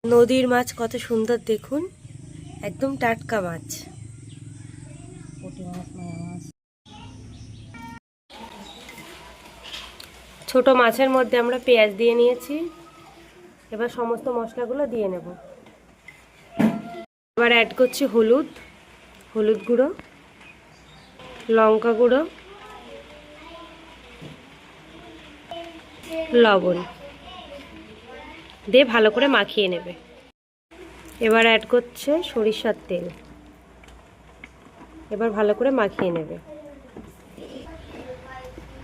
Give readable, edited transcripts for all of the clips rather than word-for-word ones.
নদীর মাছ কত সুন্দর দেখুন, একদম টাটকা মাছ। ছোট মাছের মধ্যে আমরা পেঁয়াজ দিয়ে নিয়েছি। এবার সমস্ত মশলাগুলো দিয়ে নেব। এবার অ্যাড করছি হলুদ গুঁড়ো, লঙ্কা গুঁড়ো, লবণ দিয়ে ভালো করে মাখিয়ে নেবে। এবার অ্যাড করছে সরিষার তেল। এবার ভালো করে মাখিয়ে নেবে।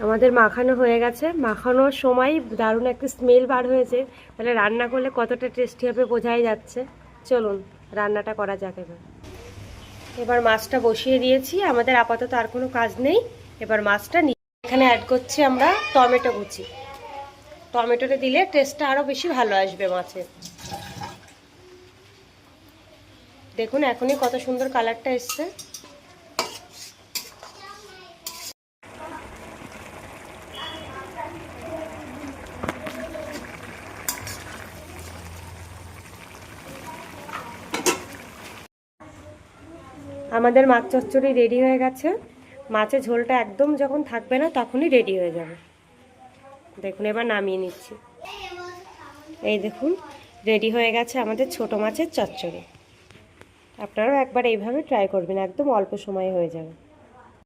আমাদের মাখানো হয়ে গেছে। মাখানোর সময় দারুণ একটা স্মেল বার হয়েছে, তাহলে রান্না করলে কতটা টেস্টি হবে বোঝাই যাচ্ছে। চলুন রান্নাটা করা যাক। এবার মাছটা বসিয়ে দিয়েছি। আমাদের আপাতত আর কোনো কাজ নেই। এবার মাছটা এখানে অ্যাড করছি আমরা টমেটো কুচি। টমেটোটা দিলে টেস্টটা আরও বেশি ভালো আসবে মাছের। দেখুন এখনই কত সুন্দর কালারটা এসছে। আমাদের মাছ চচ্চড়ি রেডি হয়ে গেছে। মাছের ঝোলটা একদম যখন থাকবে না তখনই রেডি হয়ে যাবে। দেখুন এবার নামিয়ে নিচ্ছি। এই দেখুন রেডি হয়ে গেছে আমাদের ছোট মাছের চচ্চড়ি। আপনারাও একবার এইভাবে ট্রাই করবেন, একদম অল্প সময়ে হয়ে যাবে।